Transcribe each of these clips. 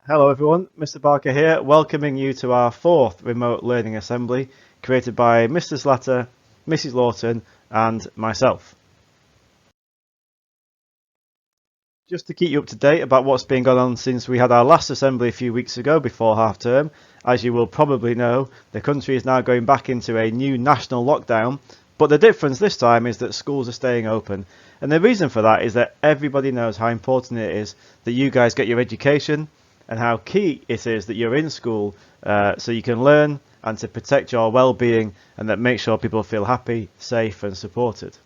Hello everyone, Mr. Barker here, welcoming you to our fourth remote learning assembly created by Mr. Slatter, Mrs. Lawton and myself. Just to keep you up to date about what's been going on since we had our last assembly a few weeks ago before half term, as you will probably know, the country is now going back into a new national lockdown, but the difference this time is that schools are staying open. And the reason for that is that everybody knows how important it is that you guys get your education and how key it is that you're in school so you can learn and to protect your well-being and that make sure people feel happy, safe and supported.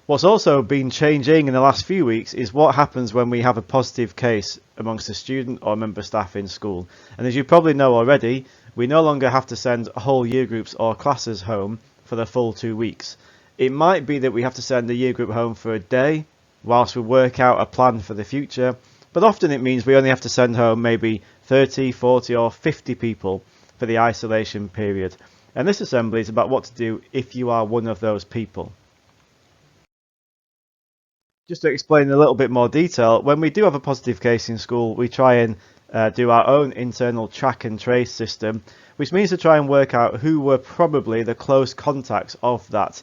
What's also been changing in the last few weeks is what happens when we have a positive case amongst a student or member staff in school. And as you probably know already, we no longer have to send whole year groups or classes home for the full 2 weeks. It might be that we have to send a year group home for a day whilst we work out a plan for the future, but often it means we only have to send home maybe 30, 40 or 50 people for the isolation period. And this assembly is about what to do if you are one of those people. Just to explain in a little bit more detail, when we do have a positive case in school, we try and do our own internal track and trace system, which means to try and work out who were probably the close contacts of that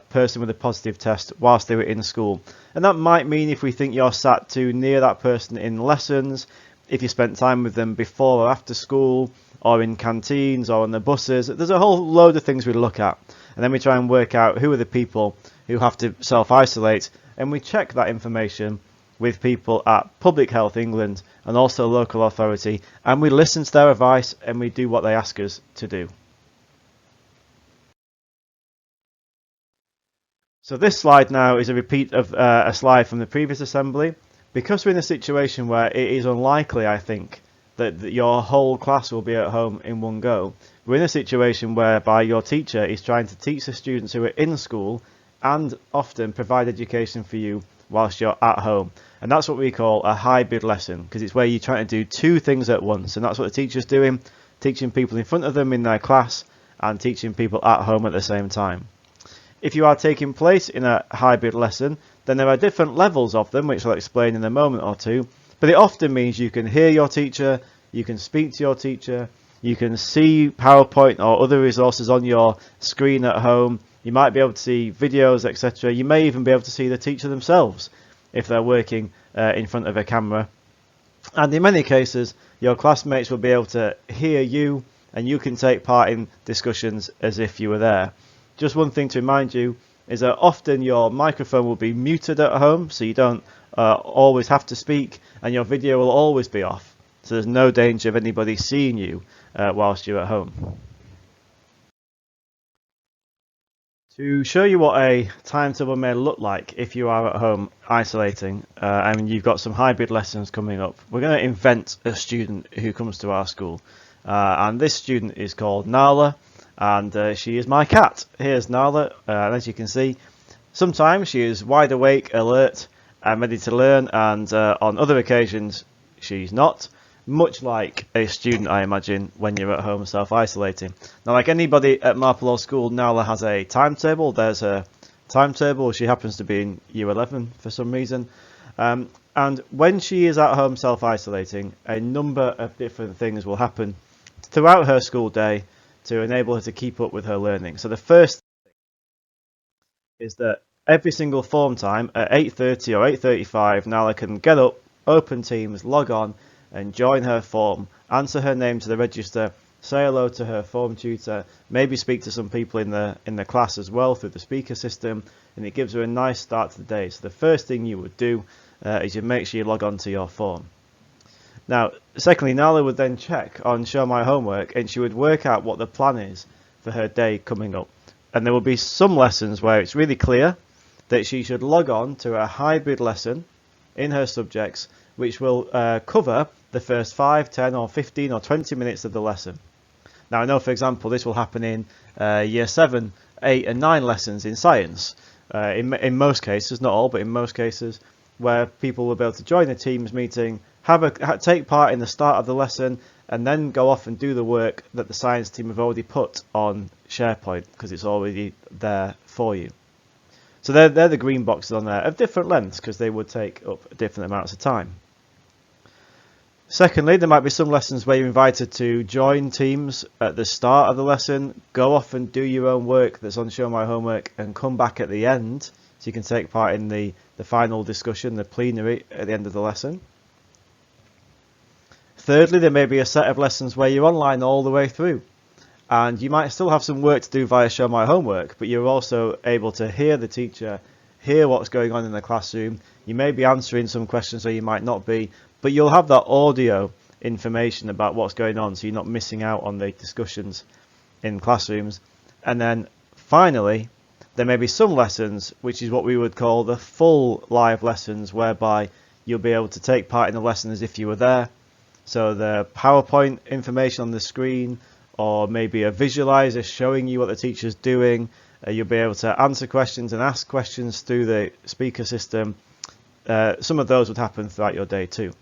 person with a positive test whilst they were in school. And that might mean if we think you're sat too near that person in lessons, if you spent time with them before or after school, or in canteens or on the buses, there's a whole load of things we look at. And then we try and work out who are the people who have to self-isolate, and we check that information with people at Public Health England and also local authority, and we listen to their advice and we do what they ask us to do. So this slide now is a repeat of a slide from the previous assembly. Because we're in a situation where it is unlikely, I think, that your whole class will be at home in one go, we're in a situation whereby your teacher is trying to teach the students who are in school and often provide education for you whilst you're at home. And that's what we call a hybrid lesson, because it's where you're trying to do two things at once. And that's what the teacher's doing, teaching people in front of them in their class and teaching people at home at the same time. If you are taking place in a hybrid lesson, then there are different levels of them, which I'll explain in a moment or two. But it often means you can hear your teacher, you can speak to your teacher, you can see PowerPoint or other resources on your screen at home. You might be able to see videos, etc. You may even be able to see the teacher themselves if they're working in front of a camera. And in many cases, your classmates will be able to hear you and you can take part in discussions as if you were there. Just one thing to remind you is that often your microphone will be muted at home, so you don't always have to speak, and your video will always be off. So there's no danger of anybody seeing you whilst you're at home. To show you what a timetable may look like if you are at home isolating and you've got some hybrid lessons coming up, we're going to invent a student who comes to our school. And this student is called Nala, and she is my cat. Here's Nala, and as you can see, sometimes she is wide awake, alert, and ready to learn, and on other occasions she's not. Much like a student, I imagine, when you're at home self-isolating. Now, like anybody at Marple School, Nala has a timetable. There's a timetable. She happens to be in Year 11 for some reason. And when she is at home self-isolating, a number of different things will happen throughout her school day to enable her to keep up with her learning. So the first is that every single form time at 8:30 or 8:35, Nala can get up, open Teams, log on, and join her form, answer her name to the register, say hello to her form tutor, maybe speak to some people in the class as well through the speaker system, and it gives her a nice start to the day. So the first thing you would do is you make sure you log on to your form. Now, secondly, Nala would then check on Show My Homework, and she would work out what the plan is for her day coming up. And there will be some lessons where it's really clear that she should log on to a hybrid lesson in her subjects, which will cover the first 5, 10 or 15 or 20 minutes of the lesson. Now I know, for example, this will happen in Year 7, 8 and 9 lessons in science. In most cases, not all, but in most cases, where people will be able to join a Teams meeting, take part in the start of the lesson, and then go off and do the work that the science team have already put on SharePoint, because it's already there for you. So they're the green boxes on there of different lengths, because they would take up different amounts of time. Secondly, there might be some lessons where you're invited to join teams at the start of the lesson, go off and do your own work that's on Show My Homework, and come back at the end so you can take part in the final discussion, the plenary at the end of the lesson. Thirdly, there may be a set of lessons where you're online all the way through, and you might still have some work to do via Show My Homework, but you're also able to hear the teacher, hear what's going on in the classroom. You may be answering some questions or you might not be, but you'll have that audio information about what's going on, so you're not missing out on the discussions in classrooms. And then finally, there may be some lessons, which is what we would call the full live lessons, whereby you'll be able to take part in the lesson as if you were there. So the PowerPoint information on the screen, or maybe a visualizer showing you what the teacher's doing. You'll be able to answer questions and ask questions through the speaker system. Some of those would happen throughout your day too.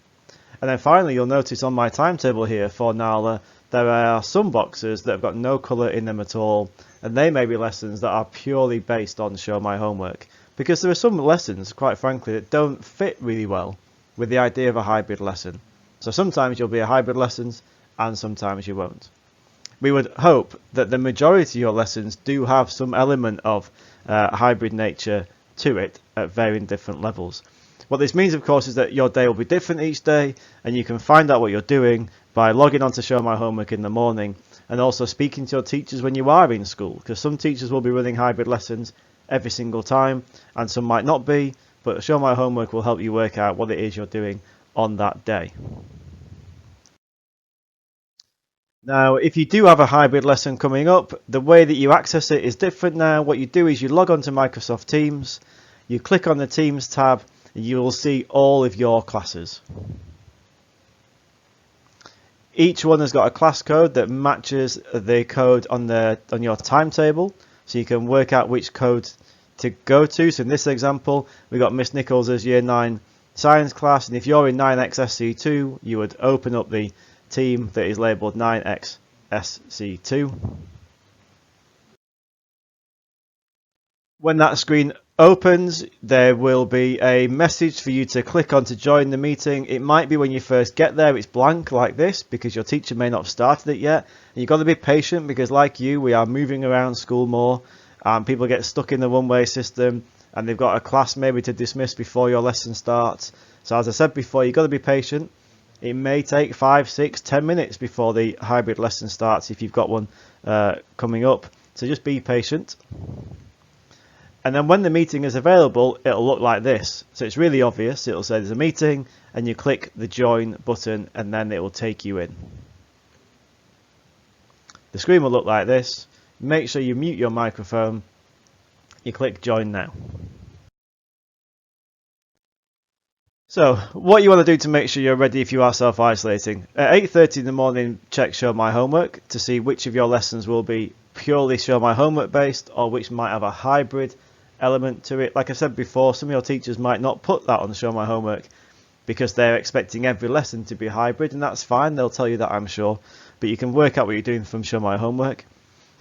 And then finally, you'll notice on my timetable here for NALA, there are some boxes that have got no colour in them at all, and they may be lessons that are purely based on Show My Homework, because there are some lessons, quite frankly, that don't fit really well with the idea of a hybrid lesson. So sometimes you'll be a hybrid lessons and sometimes you won't. We would hope that the majority of your lessons do have some element of hybrid nature to it at varying different levels. What this means, of course, is that your day will be different each day, and you can find out what you're doing by logging on to Show My Homework in the morning and also speaking to your teachers when you are in school, because some teachers will be running hybrid lessons every single time and some might not be, but Show My Homework will help you work out what it is you're doing on that day. Now, if you do have a hybrid lesson coming up, the way that you access it is different now. What you do is you log on to Microsoft Teams, you click on the Teams tab, and you will see all of your classes. Each one has got a class code that matches the code on your timetable, so you can work out which code to go to. So in this example, we got Miss Nichols' Year 9 Science class, and if you're in 9XSC2, you would open up the team that is labelled 9XSC2. When that screen opens, there will be a message for you to click on to join the meeting. It might be when you first get there, it's blank like this because your teacher may not have started it yet. And you've got to be patient because, like you, we are moving around school more. People get stuck in the one-way system and they've got a class maybe to dismiss before your lesson starts. So as I said before, you've got to be patient. It may take 5, 6, 10 minutes before the hybrid lesson starts if you've got one coming up. So just be patient. And then when the meeting is available, it'll look like this. So it's really obvious. It'll say there's a meeting and you click the join button and then it will take you in. The screen will look like this. Make sure you mute your microphone. You click join now. So what you want to do to make sure you're ready if you are self-isolating. At 8:30 in the morning, check Show My Homework to see which of your lessons will be purely Show My Homework based or which might have a hybrid element to it. Like I said before, some of your teachers might not put that on Show My Homework because they're expecting every lesson to be hybrid, and that's fine. They'll tell you that, I'm sure. But you can work out what you're doing from Show My Homework.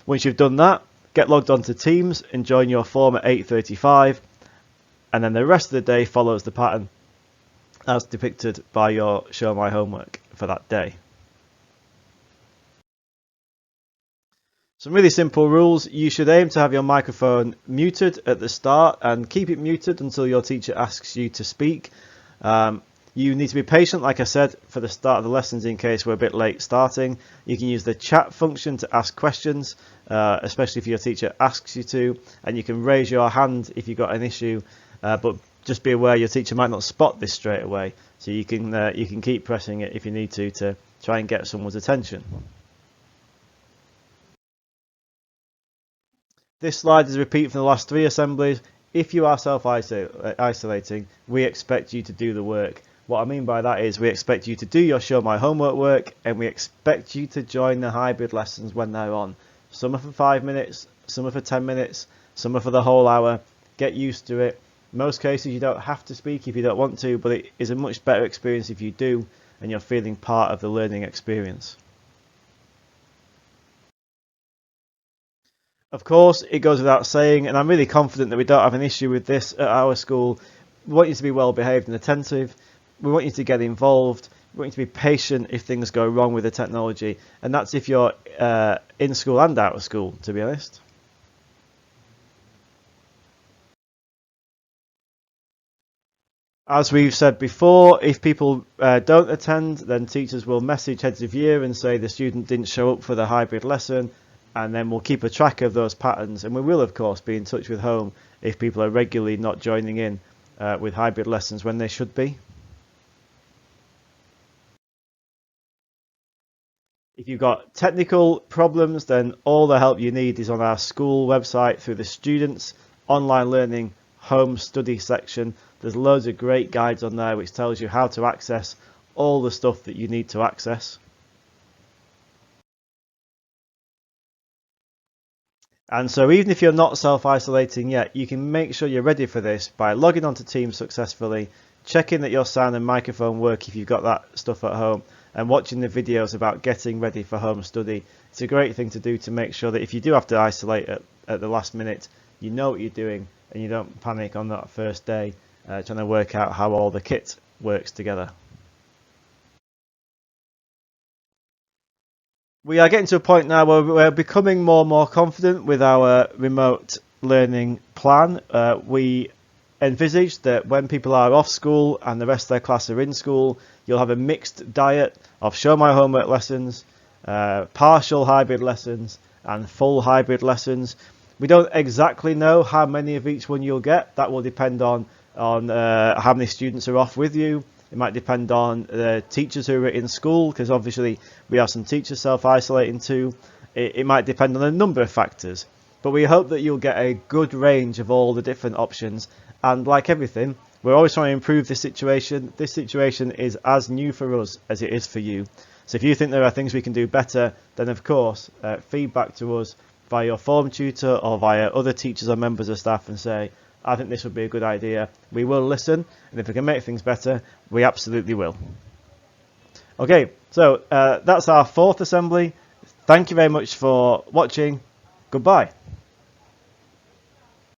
Once you've done that, get logged onto Teams and join your form at 8:35, and then the rest of the day follows the pattern as depicted by your Show My Homework for that day. Some really simple rules. You should aim to have your microphone muted at the start and keep it muted until your teacher asks you to speak. You need to be patient, like I said, for the start of the lessons in case we're a bit late starting. You can use the chat function to ask questions, especially if your teacher asks you to, and you can raise your hand if you've got an issue, but just be aware your teacher might not spot this straight away, so you can keep pressing it if you need to try and get someone's attention. This slide is a repeat from the last 3 assemblies. If you are self-isolating, we expect you to do the work. What I mean by that is we expect you to do your Show My Homework work, and we expect you to join the hybrid lessons when they're on. Some are for 5 minutes, some are for 10 minutes, some are for the whole hour. Get used to it. In most cases you don't have to speak if you don't want to, but it is a much better experience if you do and you're feeling part of the learning experience. Of course, it goes without saying, and I'm really confident that we don't have an issue with this at our school. We want you to be well behaved and attentive. We want you to get involved. We want you to be patient if things go wrong with the technology, and that's if you're in school and out of school, to be honest. As we've said before, if people don't attend, then teachers will message heads of year and say the student didn't show up for the hybrid lesson, and then we'll keep a track of those patterns. And we will, of course, be in touch with home if people are regularly not joining in with hybrid lessons when they should be. If you've got technical problems, then all the help you need is on our school website through the students online learning home study section. There's loads of great guides on there which tells you how to access all the stuff that you need to access. And so even if you're not self-isolating yet, you can make sure you're ready for this by logging onto Teams successfully, checking that your sound and microphone work if you've got that stuff at home, and watching the videos about getting ready for home study. It's a great thing to do to make sure that if you do have to isolate at the last minute, you know what you're doing and you don't panic on that first day trying to work out how all the kit works together. We are getting to a point now where we're becoming more and more confident with our remote learning plan. We envisage that when people are off school and the rest of their class are in school, you'll have a mixed diet of show my homework lessons, partial hybrid lessons, and full hybrid lessons. We don't exactly know how many of each one you'll get. That will depend on how many students are off with you. It might depend on the teachers who are in school, because obviously we have some teachers self-isolating too. It might depend on a number of factors, but we hope that you'll get a good range of all the different options. And like everything, we're always trying to improve this situation. This situation is as new for us as it is for you. So if you think there are things we can do better, then of course feedback to us via your form tutor or via other teachers or members of staff and say, I think this would be a good idea. We will listen, and if we can make things better, we absolutely will. Okay, so that's our fourth assembly. Thank you very much for watching. Goodbye.